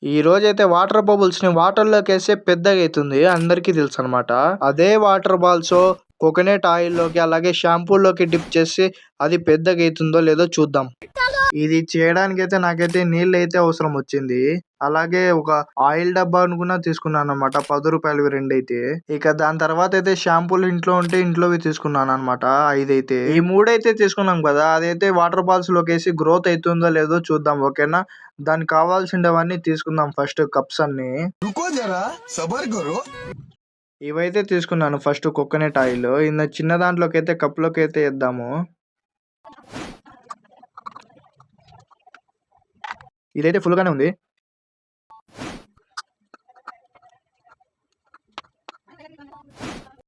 ఈ రోజైతే water bubbles ని వాటర్ లోకేస్తే పెద్దగా అవుతుంది అందరికీ తెలుసు అనమాట. అదే వాటర్ బాల్స్ కోకోనట్ ఆయిల్ లోకి అలాగే షాంపూ లోకి డిప్ చేసి అది పెద్దగా అవుతుందో లేదో చూద్దాం. ఇది చేయడానికి అయితే నాకైతే నీళ్ళు అయితే అవసరం వచ్చింది. అలాగే ఒక ఆయిల్ డబ్బా కూడా తీసుకున్నాను అనమాట. 10 రూపాయలవి రెండైతే. ఇక దాని తర్వాత అయితే షాంపూలు ఇంట్లో ఉంటే ఇంట్లోవి తీసుకున్నాను అనమాట. 5 అయితే ఈ 3 అయితే తీసుకున్నాం కదా, అదైతే వాటర్ బాల్స్ లోకి వేసి గ్రోత్ అవుతుందో లేదో చూద్దాం. ఓకేనా, దానికి కావాల్సినవన్నీ తీసుకుందాం. ఫస్ట్ కప్స్ అన్ని ఇవైతే తీసుకున్నాను. ఫస్ట్ కోకోనట్ ఆయిల్ చిన్న దాంట్లోకి అయితే కప్ లోకి అయితే వేద్దాము. ఇదైతే ఫుల్ గానే ఉంది.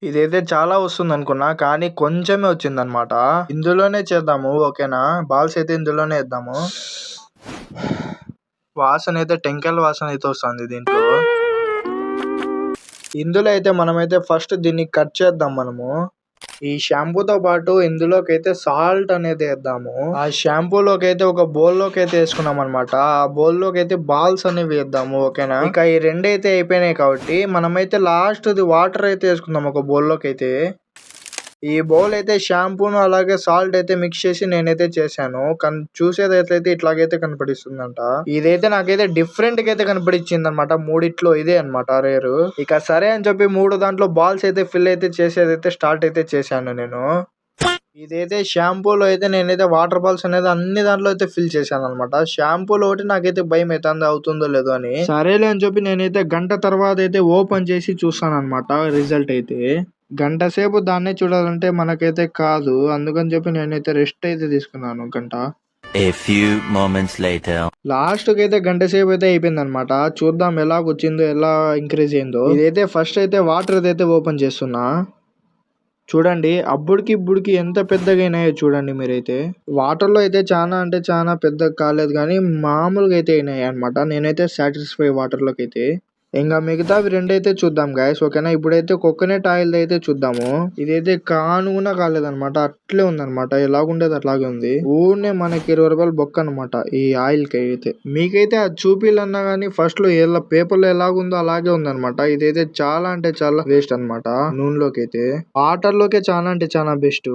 ఇదైతే చాలా వస్తుంది అనుకున్నా, కానీ కొంచెమే వచ్చింది అనమాట. ఇందులోనే చేద్దాము. ఓకేనా, బాల్స్ అయితే ఇందులోనే వేద్దాము. వాసన అయితే టెంకాయల వాసన అయితే వస్తుంది దీంట్లో. ఇందులో అయితే మనమైతే ఫస్ట్ దీన్ని కట్ చేద్దాం. మనము ఈ షాంపూతో పాటు ఇందులోకి అయితే సాల్ట్ అనేది వేద్దాము. ఆ షాంపూలోకి అయితే ఒక బౌల్ లోకి అయితే వేసుకున్నాం అనమాట. ఆ బౌల్ లోకి అయితే బాల్స్ అనేవి వేద్దాము. ఓకేనా, ఇక ఈ రెండు అయితే అయిపోయినాయి కాబట్టి మనమైతే లాస్ట్ వాటర్ అయితే వేసుకుందాం ఒక బౌల్ లోకి అయితే. ఈ బౌల్ అయితే షాంపూను అలాగే సాల్ట్ అయితే మిక్స్ చేసి నేనైతే చేశాను. చూసేది అయితే ఇట్లాగైతే కనపడిస్తుందంట. ఇదైతే నాకైతే డిఫరెంట్ గా అయితే కనపడిచ్చింది అనమాట. మూడిట్లో ఇదే అనమాట రేరు. ఇక సరే అని చెప్పి 3 దాంట్లో బాల్స్ అయితే ఫిల్ అయితే చేసేదైతే స్టార్ట్ అయితే చేశాను నేను. ఇదైతే షాంపూలో అయితే నేనైతే వాటర్ బాల్స్ అనేది అన్ని దాంట్లో అయితే ఫిల్ చేశాను అనమాట. షాంపూలో ఒకటి నాకైతే భయం అవుతుంది అవుతుందో లేదో అని. సరేలే అని చెప్పి నేనైతే గంట తర్వాత అయితే ఓపెన్ చేసి చూస్తాను అనమాట. రిజల్ట్ అయితే గంట సేపు దాన్నే చూడాలంటే మనకైతే కాదు. అందుకని చెప్పి నేనైతే రెస్ట్ అయితే తీసుకున్నాను గంట. A few moments later. Last కి అయితే గంట సేపు అయితే అయిపోయింది అనమాట. చూద్దాం ఎలా వచ్చిందో, ఎలా ఇంక్రీజ్ అయిందో. ఇదైతే ఫస్ట్ అయితే వాటర్ అయితే ఓపెన్ చేస్తున్నా. చూడండి అప్పుడుకి ఇప్పుడుకి ఎంత పెద్దగా అయినాయో చూడండి మీరైతే. వాటర్ లో అయితే చాలా అంటే చాలా పెద్దగా కాలేదు, కానీ మామూలుగా అయితే అయినాయి అనమాట. నేనైతే సాటిస్ఫై వాటర్ లోకి అయితే. ఇంకా మిగతావి రెండైతే చూద్దాం గైస్. ఓకేనా, ఇప్పుడైతే కోకోనట్ ఆయిల్ అయితే చూద్దాము. ఇదైతే కానుగునా కాలేదనమాట, అట్లే ఉందనమాట. ఎలాగుండేది అట్లాగే ఉంది. ఊరినే మనకి 20 రూపాయలు బొక్క అనమాట ఈ ఆయిల్ కి అయితే. మీకైతే అది చూపిలన్నా గానీ ఫస్ట్ లో పేపర్ లో ఎలాగుందో అలాగే ఉందనమాట. ఇదైతే చాలా అంటే చాలా వేస్ట్ అనమాట. నూనెలోకి అయితే వాటర్ లోకే చాలా అంటే చాలా బెస్ట్.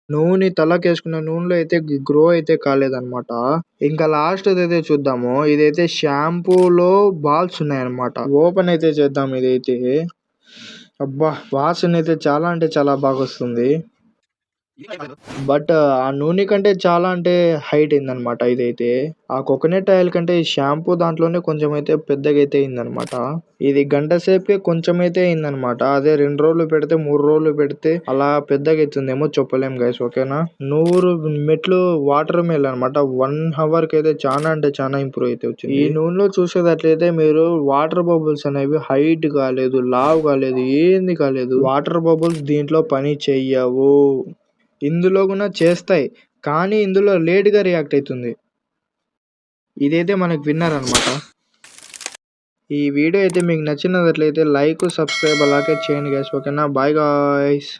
నూనె తలకేసుకున్న నూనెలో అయితే గ్రో అయితే కాలేదన్నమాట. ఇంకా లాస్ట్ అయితే చూద్దాము. ఇదైతే షాంపూలో బాల్స్ ఉన్నాయన్నమాట. ఓపెన్ అయితే చేద్దాం. ఇదైతే అబ్బా, వాసన అయితే చాలా అంటే చాలా బాగా వస్తుంది. బట్ ఆ నూనె కంటే చాలా అంటే హైట్ అయిందనమాట. ఇదైతే ఆ కోకోనట్ ఆయిల్ కంటే ఈ షాంపూ దాంట్లోనే కొంచెం అయితే పెద్దగా అయితే అయిందనమాట. ఇది గంట సేపుకే కొంచెం అయితే అయిందనమాట. అదే 2 రోజులు పెడితే 3 రోజులు పెడితే అలా పెద్దగా అవుతుందేమో చెప్పలేం గైస్. ఓకేనా, 100 మెట్లు వాటర్ మేల్ అనమాట. 1 hour కి అయితే చాలా అంటే చాలా ఇంప్రూవ్ అయితే వచ్చింది. ఈ నూనెలో చూసేటట్లయితే మీరు వాటర్ బబుల్స్ అనేవి హైట్ కాలేదు, లావ్ కాలేదు, ఏంది కాలేదు. వాటర్ బబుల్స్ దీంట్లో పని చెయ్యవు. ఇందులో కూడా చేస్తాయి, కానీ ఇందులో లేట్ గా రియాక్ట్ అవుతుంది. ఇదైతే మనకు విన్నర్ అనమాట. ఈ వీడియో అయితే మీకు నచ్చినట్లయితే లైక్, సబ్స్క్రైబ్ అలాగే చేయండి గైస్. ఓకేనా, బాయ్ గాయ్స్.